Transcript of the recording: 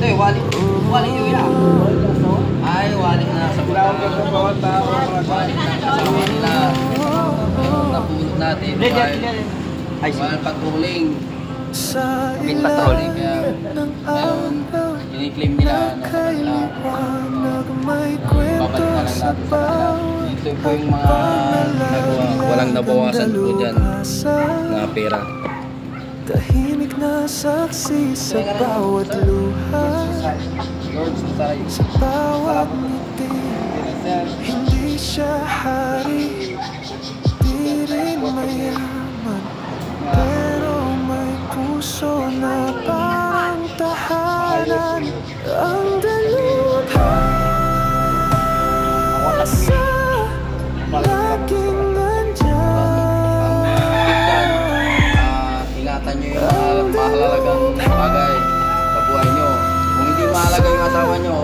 Ito eh, wali nyo yan. Ay, wali na sa mga. Wali na kasama nila. Napulot natin. While patrolling. Bit patrolling. Kaya, ngayon, ini-claim nila na sa kanila. Babalik na lang natin sa kanila. Ito po yung mga nagawa. Walang nabawasan po dyan na pera. Tahimik na saksi sa bawat luha, sa bawat ngiti. Hindi siya hari, di rin mayaman, pero may puso na parang tahanan. Ang dalubhasa laging ingatan nyo yung mahalagang bagay sa buhay nyo. Kung hindi mahalaga yung asawa nyo,